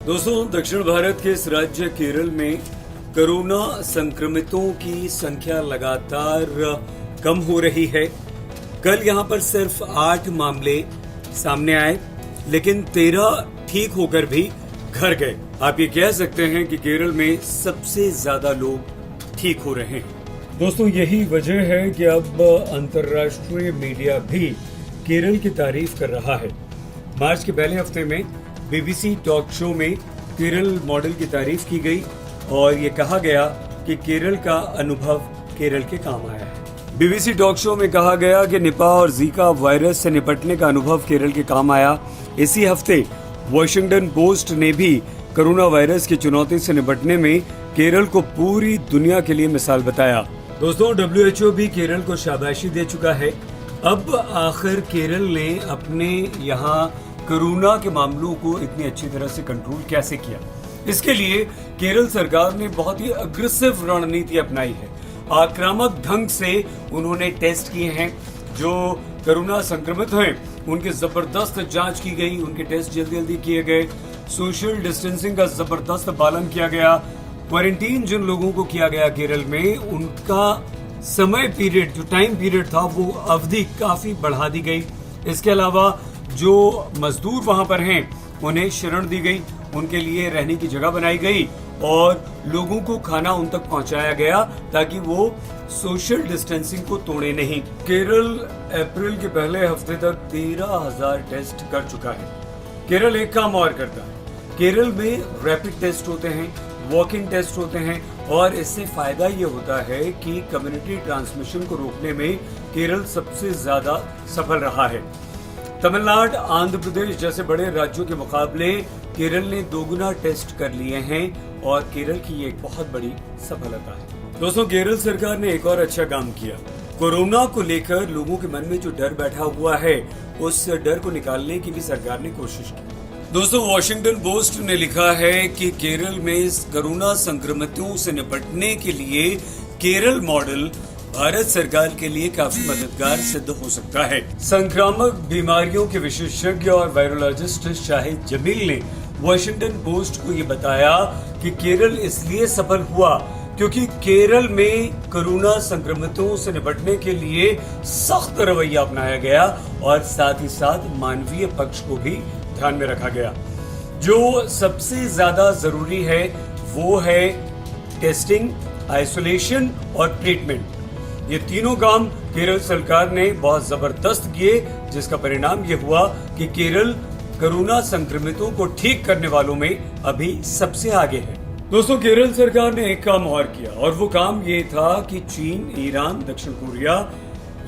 दोस्तों, दक्षिण भारत के इस राज्य केरल में कोरोना संक्रमितों की संख्या लगातार कम हो रही है। कल यहां पर सिर्फ 8 मामले सामने आए, लेकिन 13 ठीक होकर भी घर गए। आप ये कह सकते हैं कि केरल में सबसे ज्यादा लोग ठीक हो रहे हैं। दोस्तों, यही वजह है कि अब अंतर्राष्ट्रीय मीडिया भी केरल की तारीफ कर रहा है। मार्च के पहले हफ्ते में बीबीसी टॉक शो में केरल मॉडल की तारीफ की गई और ये कहा गया कि केरल का अनुभव केरल के काम आया है। बीबीसी टॉक शो में कहा गया कि निपा और जीका वायरस से निपटने का अनुभव केरल के काम आया। इसी हफ्ते वॉशिंगटन पोस्ट ने भी कोरोना वायरस की चुनौती से निपटने में केरल को पूरी दुनिया के लिए मिसाल बताया। दोस्तों, WHO भी केरल को शाबाशी दे चुका है। अब आखिर केरल ने अपने यहाँ कोरोना के मामलों को इतनी अच्छी तरह से कंट्रोल कैसे किया, इसके लिए केरल सरकार ने बहुत ही अग्रेसिव रणनीति अपनाई है। आक्रामक ढंग से उन्होंने टेस्ट किए हैं। जो कोरोना संक्रमित हैं उनकी जबरदस्त जांच की गई, उनके टेस्ट जल्दी जल्दी किए गए। सोशल डिस्टेंसिंग का जबरदस्त पालन किया गया। क्वारंटीन जिन लोगों को किया गया केरल में, उनका समय पीरियड, जो टाइम पीरियड था, वो अवधि काफी बढ़ा दी गई। इसके अलावा जो मजदूर वहां पर हैं उन्हें शरण दी गई, उनके लिए रहने की जगह बनाई गई और लोगों को खाना उन तक पहुंचाया गया ताकि वो सोशल डिस्टेंसिंग को तोड़े नहीं। केरल अप्रैल के पहले हफ्ते तक 13,000 टेस्ट कर चुका है। केरल एक काम और करता है, केरल में रैपिड टेस्ट होते हैं, वॉक इन टेस्ट होते हैं और इससे फायदा ये होता है कि कम्युनिटी ट्रांसमिशन को रोकने में केरल सबसे ज्यादा सफल रहा है। तमिलनाडु, आंध्र प्रदेश जैसे बड़े राज्यों के मुकाबले केरल ने 2 गुना टेस्ट कर लिए हैं और केरल की ये एक बहुत बड़ी सफलता है। दोस्तों, केरल सरकार ने एक और अच्छा काम किया। कोरोना को लेकर लोगों के मन में जो डर बैठा हुआ है, उस डर को निकालने की भी सरकार ने कोशिश की। दोस्तों, वॉशिंगटन पोस्ट ने लिखा है कि केरल में इस कोरोना संक्रमितों से निपटने के लिए केरल मॉडल भारत सरकार के लिए काफी मददगार सिद्ध हो सकता है। संक्रामक बीमारियों के विशेषज्ञ और वायरोलॉजिस्ट शाहिद जमील ने वॉशिंगटन पोस्ट को ये बताया कि केरल इसलिए सफल हुआ क्योंकि केरल में कोरोना संक्रमितों से निपटने के लिए सख्त रवैया अपनाया गया और साथ ही साथ मानवीय पक्ष को भी ध्यान में रखा गया। जो सबसे ज्यादा जरूरी है वो है टेस्टिंग, आइसोलेशन और ट्रीटमेंट। ये तीनों काम केरल सरकार ने बहुत जबरदस्त किए, जिसका परिणाम ये हुआ कि केरल कोरोना संक्रमितों को ठीक करने वालों में अभी सबसे आगे है। दोस्तों, केरल सरकार ने एक काम और किया और वो काम ये था कि चीन, ईरान, दक्षिण कोरिया,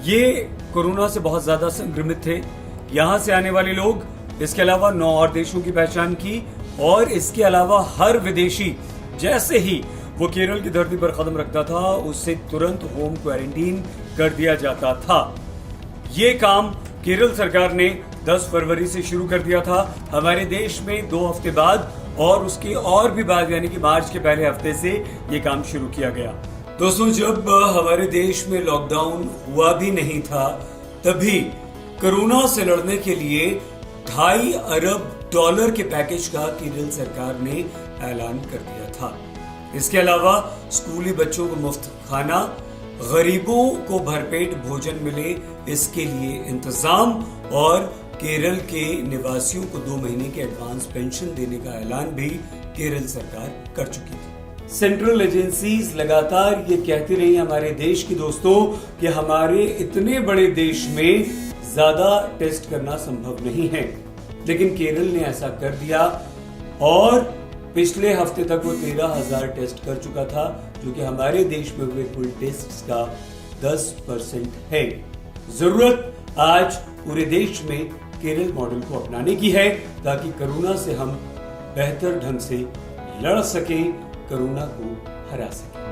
ये कोरोना से बहुत ज्यादा संक्रमित थे। यहाँ से आने वाले लोग, इसके अलावा 9 और देशों की पहचान की और इसके अलावा हर विदेशी जैसे ही वो केरल की धरती पर कदम रखता था, उससे तुरंत होम क्वारंटीन कर दिया जाता था। ये काम केरल सरकार ने 10 फरवरी से शुरू कर दिया था। हमारे देश में 2 हफ्ते बाद और उसके और भी बाद, यानी कि मार्च के पहले हफ्ते से ये काम शुरू किया गया। दोस्तों, जब हमारे देश में लॉकडाउन हुआ भी नहीं था, तभी कोरोना से लड़ने के लिए $2.5 अरब के पैकेज का केरल सरकार ने ऐलान कर दिया था। इसके अलावा स्कूली बच्चों को मुफ्त खाना, गरीबों को भरपेट भोजन मिले, इसके लिए इंतजाम और केरल के निवासियों को 2 महीने के एडवांस पेंशन देने का ऐलान भी केरल सरकार कर चुकी थी। सेंट्रल एजेंसीज लगातार ये कहती रही हमारे देश की दोस्तों कि हमारे इतने बड़े देश में ज्यादा टेस्ट करना संभव नहीं है, लेकिन केरल ने ऐसा कर दिया और पिछले हफ्ते तक वो 13,000 टेस्ट कर चुका था, जो कि हमारे देश में हुए कुल टेस्ट का 10% है। जरूरत आज पूरे देश में केरल मॉडल को अपनाने की है ताकि कोरोना से हम बेहतर ढंग से लड़ सकें, कोरोना को हरा सकें।